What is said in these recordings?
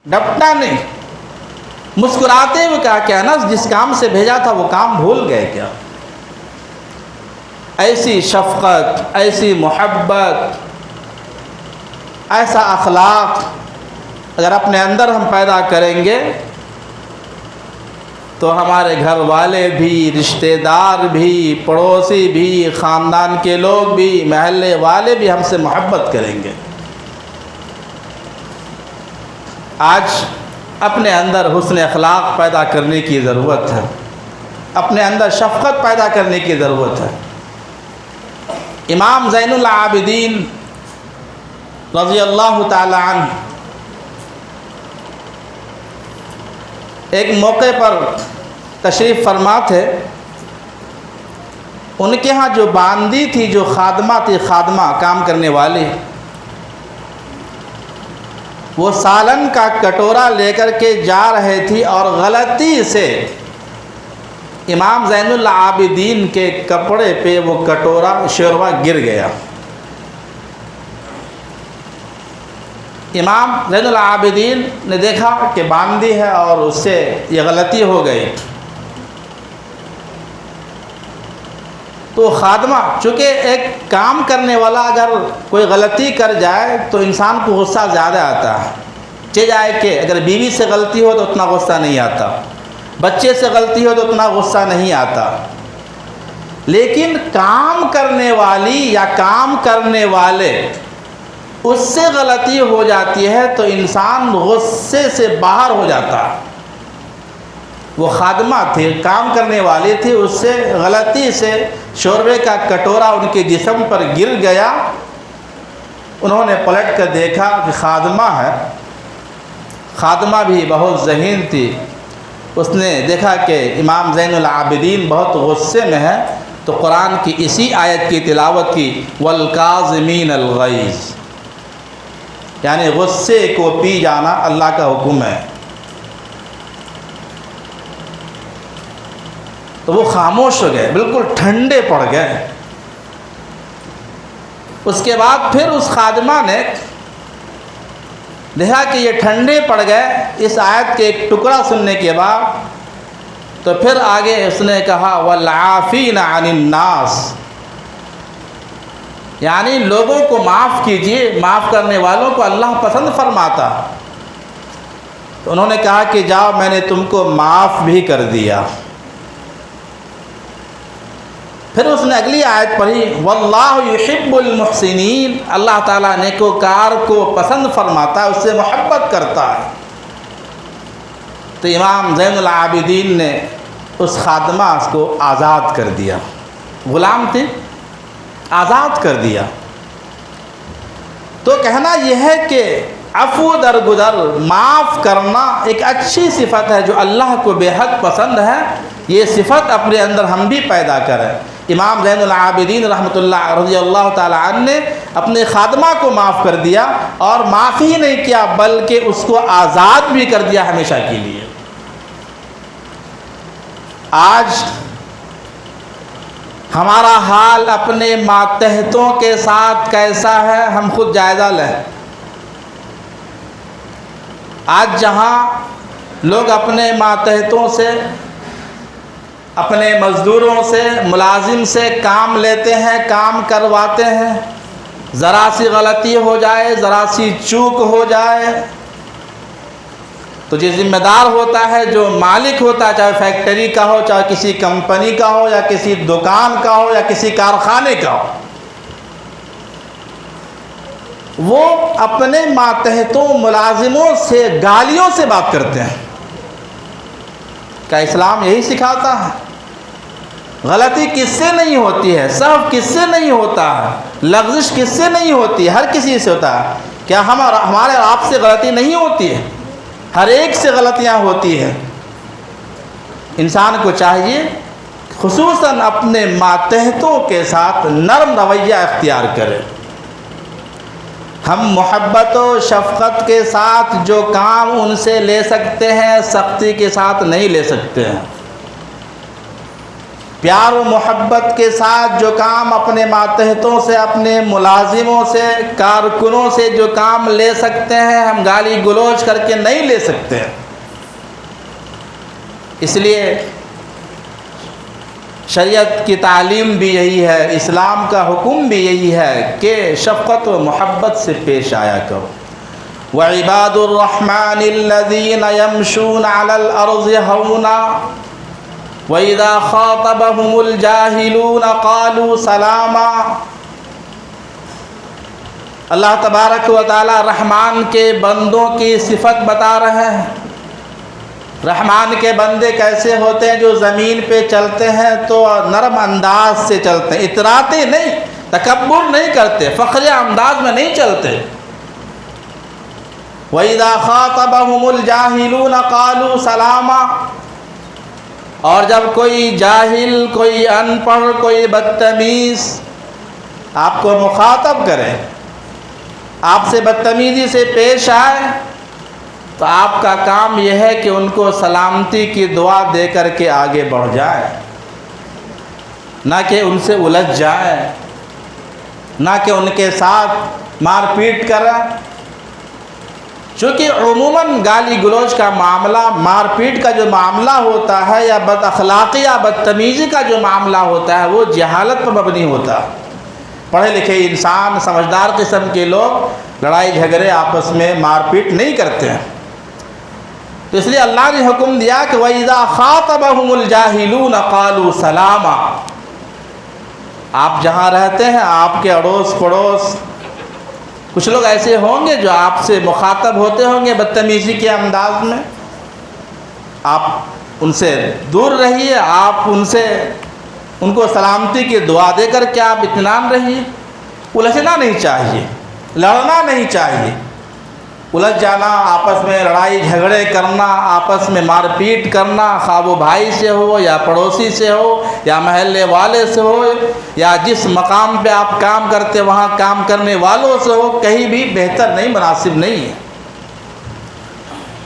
ڈپٹا نہیں، مسکراتے ہوئے کہا کہ انس جس کام سے بھیجا تھا وہ کام بھول گئے کیا؟ ایسی شفقت، ایسی محبت، ایسا اخلاق اگر اپنے اندر ہم پیدا کریں گے تو ہمارے گھر والے بھی، رشتہ دار بھی، پڑوسی بھی، خاندان کے لوگ بھی، محلے والے بھی ہم سے محبت کریں گے۔ آج اپنے اندر حسن اخلاق پیدا کرنے کی ضرورت ہے، اپنے اندر شفقت پیدا کرنے کی ضرورت ہے۔ امام زین العابدین رضی اللہ تعالی عنہ ایک موقع پر تشریف فرما تھے۔ ان کے ہاں جو باندی تھی، جو خادمہ تھی، خادمہ کام کرنے والی، وہ سالن کا کٹورا لے کر کے جا رہے تھی اور غلطی سے امام زین العابدین کے کپڑے پہ وہ کٹورا شوربہ گر گیا۔ امام زین العابدین نے دیکھا کہ باندی ہے اور اس سے یہ غلطی ہو گئی، تو خادمہ، چونکہ ایک کام کرنے والا اگر کوئی غلطی کر جائے تو انسان کو غصہ زیادہ آتا ہے، چہ جائے کہ اگر بیوی سے غلطی ہو تو اتنا غصہ نہیں آتا، بچے سے غلطی ہو تو اتنا غصہ نہیں آتا، لیکن کام کرنے والی یا کام کرنے والے اس سے غلطی ہو جاتی ہے تو انسان غصے سے باہر ہو جاتا ہے۔ وہ خادمہ تھی، کام کرنے والی تھی، اس سے غلطی سے شوربے کا کٹورا ان کے جسم پر گر گیا۔ انہوں نے پلٹ کر دیکھا کہ خادمہ ہے، خادمہ بھی بہت ذہین تھی۔ اس نے دیکھا کہ امام زین العابدین بہت غصے میں ہے، تو قرآن کی اسی آیت کی تلاوت کی، وَالْكَاظِمِينَ الْغَيْظَ، یعنی غصے کو پی جانا اللہ کا حکم ہے۔ تو وہ خاموش ہو گئے، بالکل ٹھنڈے پڑ گئے۔ اس کے بعد پھر اس خادمہ نے دیکھا کہ یہ ٹھنڈے پڑ گئے اس آیت کے ایک ٹکڑا سننے کے بعد، تو پھر آگے اس نے کہا وَالْعَافِينَ عَنِ النَّاسِ، یعنی لوگوں کو معاف کیجئے، معاف کرنے والوں کو اللہ پسند فرماتا۔ تو انہوں نے کہا کہ جاؤ، میں نے تم کو معاف بھی کر دیا۔ پھر اس نے اگلی آیت پڑھی، وَاللَّهُ يُحِبُّ الْمُحْسِنِينَ، اللہ تعالیٰ نیکوکار کو پسند فرماتا ہے، اس سے محبت کرتا ہے۔ تو امام زین العابدین نے اس خادمہ کو آزاد کر دیا، غلام تھے، آزاد کر دیا۔ تو کہنا یہ ہے کہ عفو درگزر، معاف کرنا ایک اچھی صفت ہے جو اللہ کو بے حد پسند ہے۔ یہ صفت اپنے اندر ہم بھی پیدا کریں۔ امام زین العابدین رحمۃ اللہ رضی اللہ تعالی عنہ نے اپنے خادمہ کو معاف کر دیا، اور معاف ہی نہیں کیا بلکہ اس کو آزاد بھی کر دیا ہمیشہ کے لیے۔ آج ہمارا حال اپنے ماتحتوں کے ساتھ کیسا ہے، ہم خود جائزہ لیں۔ آج جہاں لوگ اپنے ماتحتوں سے، اپنے مزدوروں سے، ملازم سے کام لیتے ہیں، کام کرواتے ہیں، ذرا سی غلطی ہو جائے، ذرا سی چوک ہو جائے تو جو ذمہ دار ہوتا ہے، جو مالک ہوتا ہے، چاہے فیکٹری کا ہو، چاہے کسی کمپنی کا ہو، یا کسی دکان کا ہو، یا کسی کارخانے کا ہو، وہ اپنے ماتحتوں ملازموں سے گالیوں سے بات کرتے ہیں۔ کیا اسلام یہی سکھاتا ہے؟ غلطی کس سے نہیں ہوتی ہے، سہو کس سے نہیں ہوتا ہے، لغزش کس سے نہیں ہوتی ہے؟ ہر کسی سے ہوتا ہے۔ کیا ہمارے آپ سے غلطی نہیں ہوتی ہے؟ ہر ایک سے غلطیاں ہوتی ہیں۔ انسان کو چاہیے خصوصاً اپنے ماتحتوں کے ساتھ نرم رویہ اختیار کرے۔ ہم محبت و شفقت کے ساتھ جو کام ان سے لے سکتے ہیں، سختی کے ساتھ نہیں لے سکتے ہیں۔ پیار و محبت کے ساتھ جو کام اپنے ماتحتوں سے، اپنے ملازموں سے، کارکنوں سے جو کام لے سکتے ہیں، ہم گالی گلوچ کر کے نہیں لے سکتے ہیں۔ اس لیے شریعت کی تعلیم بھی یہی ہے، اسلام کا حکم بھی یہی ہے کہ شفقت و محبت سے پیش آیا کرو۔ وَعِبَادُ الرَّحْمَنِ الَّذِينَ يَمْشُونَ عَلَى الْأَرْضِ هَوْنًا وَإِذَا خَاطَبَهُمُ الْجَاهِلُونَ قَالُوا سَلَامًا۔ اللہ تبارک و تعالی رحمان کے بندوں کی صفت بتا رہے ہیں۔ رحمان کے بندے کیسے ہوتے ہیں؟ جو زمین پہ چلتے ہیں تو نرم انداز سے چلتے ہیں، اتراتے نہیں، تکبر نہیں کرتے، فخر انداز میں نہیں چلتے۔ وَإِذَا خَاطَبَهُمُ الْجَاهِلُونَ قَالُوا سَلَامًا، اور جب کوئی جاہل، کوئی ان پڑھ، کوئی بدتمیز آپ کو مخاطب کرے، آپ سے بدتمیزی سے پیش آئے، تو آپ کا کام یہ ہے کہ ان کو سلامتی کی دعا دے کر کے آگے بڑھ جائے، نہ کہ ان سے الجھ جائے، نہ کہ ان کے ساتھ مار پیٹ کریں۔ چونکہ عموماً گالی گلوچ کا معاملہ، مار پیٹ کا جو معاملہ ہوتا ہے، یا بد اخلاقی یا بدتمیزی کا جو معاملہ ہوتا ہے، وہ جہالت پر مبنی ہوتا ہے۔ پڑھے لکھے انسان، سمجھدار قسم کے لوگ لڑائی جھگڑے آپس میں مار پیٹ نہیں کرتے ہیں۔ تو اس لیے اللہ نے حکم دیا کہ وَإِذَا خَاطَبَهُمُ الْجَاهِلُونَ قَالُوا سَلَامًا۔ آپ جہاں رہتے ہیں، آپ کے اڑوس پڑوس کچھ لوگ ایسے ہوں گے جو آپ سے مخاطب ہوتے ہوں گے بدتمیزی کے انداز میں، آپ ان سے دور رہیے، آپ ان کو سلامتی کی دعا دے کر کے آپ اطمینان رہیے۔ الجھنا نہیں چاہیے، لڑنا نہیں چاہیے۔ الجھ جانا، آپس میں لڑائی جھگڑے کرنا، آپس میں مار پیٹ کرنا، خواہ وہ بھائی سے ہو یا پڑوسی سے ہو یا محلے والے سے ہو یا جس مقام پہ آپ کام کرتے وہاں کام کرنے والوں سے ہو، کہیں بھی بہتر نہیں، مناسب نہیں ہے۔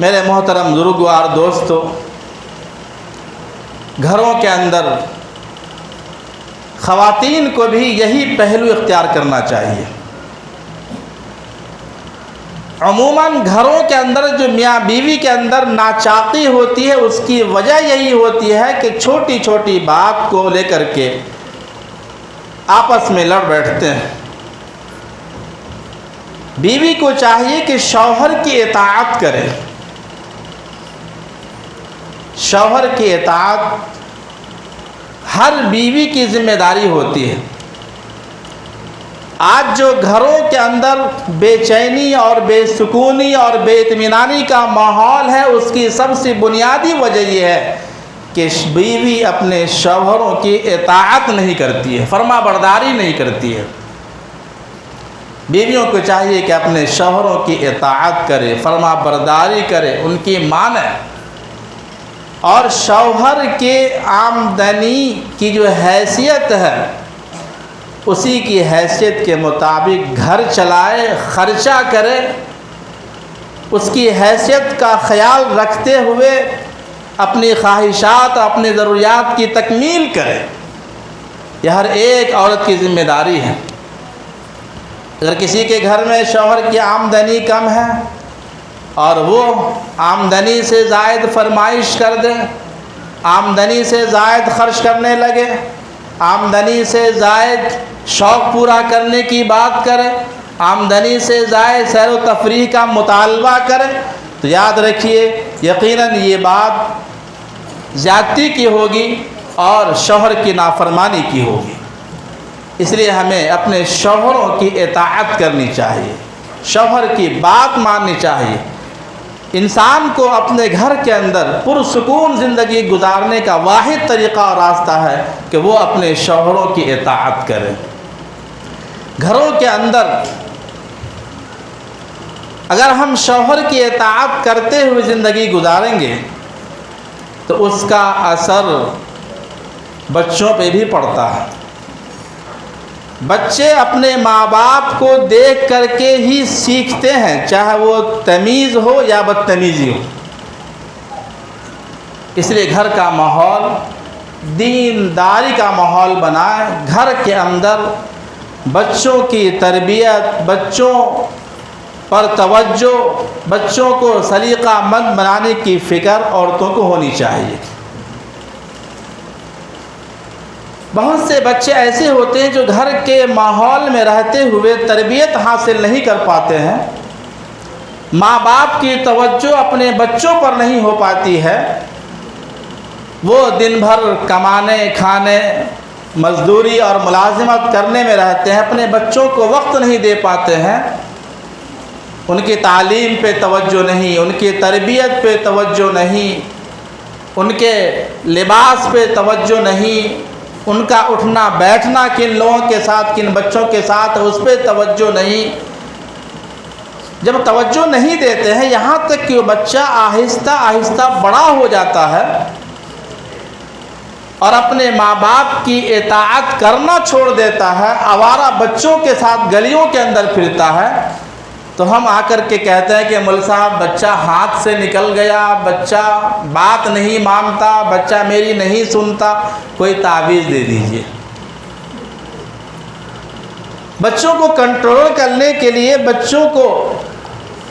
میرے محترم بزرگوار دوستو، گھروں کے اندر خواتین کو بھی یہی پہلو اختیار کرنا چاہیے۔ عموماً گھروں کے اندر جو میاں بیوی کے اندر ناچاقی ہوتی ہے، اس کی وجہ یہی ہوتی ہے کہ چھوٹی چھوٹی بات کو لے کر کے آپس میں لڑ بیٹھتے ہیں۔ بیوی کو چاہیے کہ شوہر کی اطاعت کرے، شوہر کی اطاعت ہر بیوی کی ذمہ داری ہوتی ہے۔ آج جو گھروں کے اندر بے چینی اور بے سکونی اور بے اطمینانی کا ماحول ہے، اس کی سب سے بنیادی وجہ یہ ہے کہ بیوی اپنے شوہروں کی اطاعت نہیں کرتی ہے، فرما برداری نہیں کرتی ہے۔ بیویوں کو چاہیے کہ اپنے شوہروں کی اطاعت کرے، فرما برداری کرے، ان کی مانے، اور شوہر کے آمدنی کی جو حیثیت ہے اسی کی حیثیت کے مطابق گھر چلائے، خرچہ کرے، اس کی حیثیت کا خیال رکھتے ہوئے اپنی خواہشات، اپنی ضروریات کی تکمیل کرے۔ یہ ہر ایک عورت کی ذمہ داری ہے۔ اگر کسی کے گھر میں شوہر کی آمدنی کم ہے اور وہ آمدنی سے زائد فرمائش کر دے، آمدنی سے زائد خرچ کرنے لگے، آمدنی سے زائد شوق پورا کرنے کی بات کرے، آمدنی سے زائد سیر و تفریح کا مطالبہ کرے، تو یاد رکھیے یقیناً یہ بات زیادتی کی ہوگی اور شوہر کی نافرمانی کی ہوگی۔ اس لیے ہمیں اپنے شوہروں کی اطاعت کرنی چاہیے، شوہر کی بات ماننی چاہیے۔ انسان کو اپنے گھر کے اندر پرسکون زندگی گزارنے کا واحد طریقہ اور راستہ ہے کہ وہ اپنے شوہروں کی اطاعت کرے۔ گھروں کے اندر اگر ہم شوہر کی اطاعت کرتے ہوئے زندگی گزاریں گے تو اس کا اثر بچوں پہ بھی پڑتا ہے۔ بچے اپنے ماں باپ کو دیکھ کر کے ہی سیکھتے ہیں، چاہے وہ تمیز ہو یا بدتمیزی ہو۔ اس لیے گھر کا ماحول دینداری کا ماحول بنائیں، گھر کے اندر بچوں کی تربیت، بچوں پر توجہ، بچوں کو سلیقہ مند بنانے کی فکر عورتوں کو ہونی چاہیے۔ بہت سے بچے ایسے ہوتے ہیں جو گھر کے ماحول میں رہتے ہوئے تربیت حاصل نہیں کر پاتے ہیں، ماں باپ کی توجہ اپنے بچوں پر نہیں ہو پاتی ہے، وہ دن بھر کمانے کھانے مزدوری اور ملازمت کرنے میں رہتے ہیں، اپنے بچوں کو وقت نہیں دے پاتے ہیں، ان کی تعلیم پہ توجہ نہیں، ان کی تربیت پہ توجہ نہیں، ان کے لباس پہ توجہ نہیں، ان کا اٹھنا بیٹھنا کن لوگوں کے ساتھ، کن بچوں کے ساتھ، اس پہ توجہ نہیں۔ جب توجہ نہیں دیتے ہیں، یہاں تک کہ وہ بچہ آہستہ آہستہ بڑا ہو جاتا ہے اور اپنے ماں باپ کی اطاعت کرنا چھوڑ دیتا ہے، آوارہ بچوں کے ساتھ گلیوں کے اندر پھرتا ہے، تو ہم آ کر کے کہتے ہیں کہ مول صاحب بچہ ہاتھ سے نکل گیا، بچہ بات نہیں مانتا، بچہ میری نہیں سنتا، کوئی تعویذ دے دیجئے۔ بچوں کو کنٹرول کرنے کے لیے، بچوں کو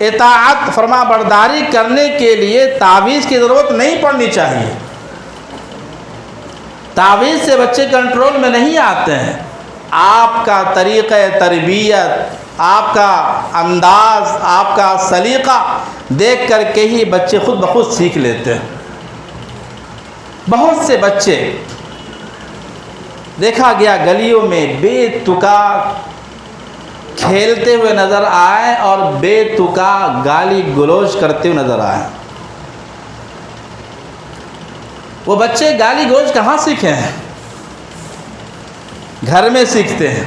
اطاعت فرما برداری کرنے کے لیے تعویذ کی ضرورت نہیں پڑنی چاہیے۔ تعویذ سے بچے کنٹرول میں نہیں آتے ہیں، آپ کا طریقہ تربیت، آپ کا انداز، آپ کا سلیقہ دیکھ کر کے ہی بچے خود بخود سیکھ لیتے ہیں۔ بہت سے بچے دیکھا گیا گلیوں میں بے تکا کھیلتے ہوئے نظر آئے اور بے تکا گالی گلوچ کرتے ہوئے نظر آئے۔ وہ بچے گالی گلوچ کہاں سیکھے ہیں؟ گھر میں سیکھتے ہیں۔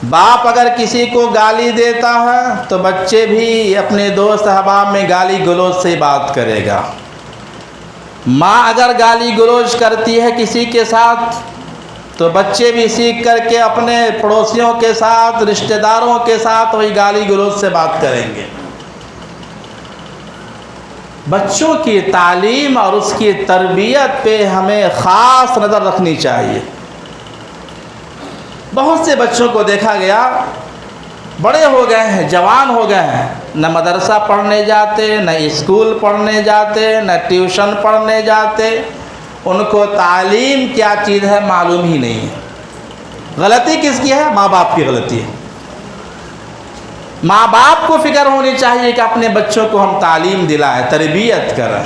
باپ اگر کسی کو گالی دیتا ہے تو بچے بھی اپنے دوست احباب میں گالی گلوچ سے بات کرے گا۔ ماں اگر گالی گلوچ کرتی ہے کسی کے ساتھ تو بچے بھی سیکھ کر کے اپنے پڑوسیوں کے ساتھ، رشتہ داروں کے ساتھ وہی گالی گلوچ سے بات کریں گے۔ بچوں کی تعلیم اور اس کی تربیت پہ ہمیں خاص نظر رکھنی چاہیے۔ بہت سے بچوں کو دیکھا گیا بڑے ہو گئے ہیں، جوان ہو گئے ہیں، نہ مدرسہ پڑھنے جاتے، نہ اسکول پڑھنے جاتے، نہ ٹیوشن پڑھنے جاتے، ان کو تعلیم کیا چیز ہے معلوم ہی نہیں ہے۔ غلطی کس کی ہے؟ ماں باپ کی غلطی ہے۔ ماں باپ کو فکر ہونی چاہیے کہ اپنے بچوں کو ہم تعلیم دلائیں، تربیت کریں۔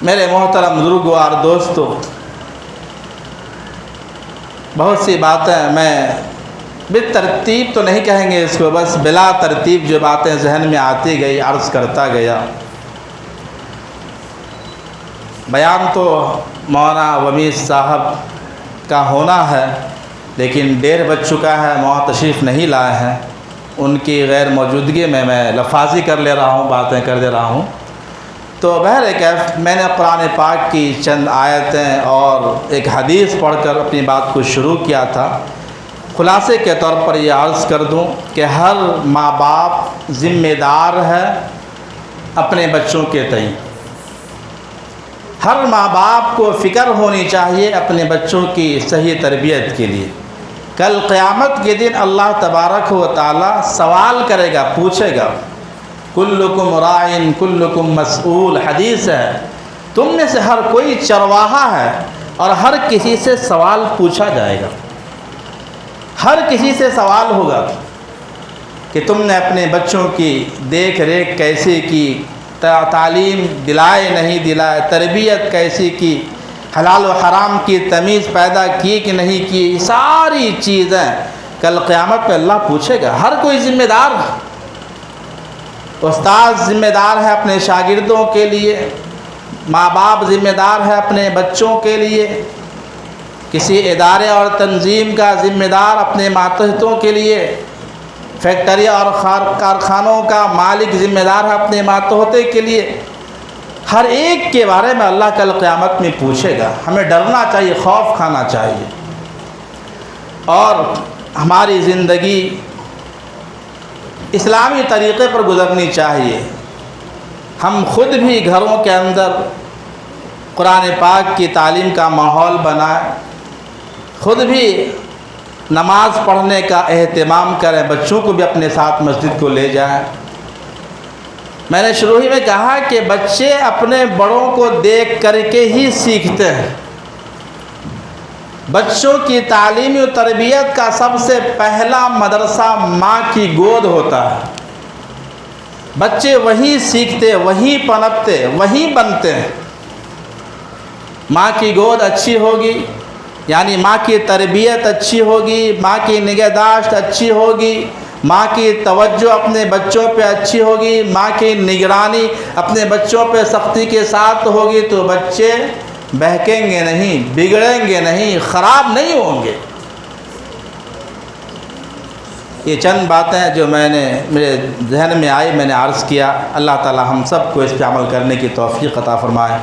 میرے محترم بزرگوار دوستو، بہت سی باتیں میں بالترتیب تو نہیں کہیں گے اس کو، بس بلا ترتیب جو باتیں ذہن میں آتی گئی عرض کرتا گیا۔ بیان تو مولانا ومیس صاحب کا ہونا ہے، لیکن دیر بج چکا ہے، وہاں تشریف نہیں لائے ہیں، ان کی غیر موجودگی میں لفاظی کر لے رہا ہوں، باتیں کر دے رہا ہوں۔ تو بہرکیف میں نے قرآن پاک کی چند آیتیں اور ایک حدیث پڑھ کر اپنی بات کو شروع کیا تھا۔ خلاصے کے طور پر یہ عرض کر دوں کہ ہر ماں باپ ذمہ دار ہے اپنے بچوں کے تئیں۔ ہر ماں باپ کو فکر ہونی چاہیے اپنے بچوں کی صحیح تربیت کے لیے۔ کل قیامت کے دن اللہ تبارک و تعالی سوال کرے گا، پوچھے گا، کلکم راعٍ کلکم مسئول، حدیث ہے، تم میں سے ہر کوئی چرواہا ہے اور ہر کسی سے سوال پوچھا جائے گا۔ ہر کسی سے سوال ہوگا کہ تم نے اپنے بچوں کی دیکھ ریکھ کیسے کی، تعلیم دلائے نہیں دلائے، تربیت کیسی کی، حلال و حرام کی تمیز پیدا کی کہ نہیں کی، ساری چیزیں کل قیامت میں اللہ پوچھے گا۔ ہر کوئی ذمہ دار ہے۔ استاد ذمہ دار ہے اپنے شاگردوں کے لیے، ماں باپ ذمہ دار ہے اپنے بچوں کے لیے، کسی ادارے اور تنظیم کا ذمہ دار اپنے ماتحتوں کے لیے، فیکٹری اور کارخانوں کا مالک ذمہ دار ہے اپنے ماتحتے کے لیے۔ ہر ایک کے بارے میں اللہ کل قیامت میں پوچھے گا۔ ہمیں ڈرنا چاہیے، خوف کھانا چاہیے، اور ہماری زندگی اسلامی طریقے پر گزرنی چاہیے۔ ہم خود بھی گھروں کے اندر قرآن پاک کی تعلیم کا ماحول بنائیں، خود بھی نماز پڑھنے کا اہتمام کریں، بچوں کو بھی اپنے ساتھ مسجد کو لے جائیں۔ میں نے شروع ہی میں کہا کہ بچے اپنے بڑوں کو دیکھ کر کے ہی سیکھتے ہیں۔ بچوں کی تعلیمی و تربیت کا سب سے پہلا مدرسہ ماں کی گود ہوتا ہے۔ بچے وہی سیکھتے، وہی پنپتے، وہی بنتے ہیں۔ ماں کی گود اچھی ہوگی، یعنی ماں کی تربیت اچھی ہوگی، ماں کی نگہداشت اچھی ہوگی، ماں کی توجہ اپنے بچوں پہ اچھی ہوگی، ماں کی نگرانی اپنے بچوں پہ سختی کے ساتھ ہوگی، تو بچے بہکیں گے نہیں، بگڑیں گے نہیں، خراب نہیں ہوں گے۔ یہ چند باتیں جو میرے ذہن میں آئی، میں نے عرض کیا۔ اللہ تعالی ہم سب کو اس پہ عمل کرنے کی توفیق عطا فرمائے۔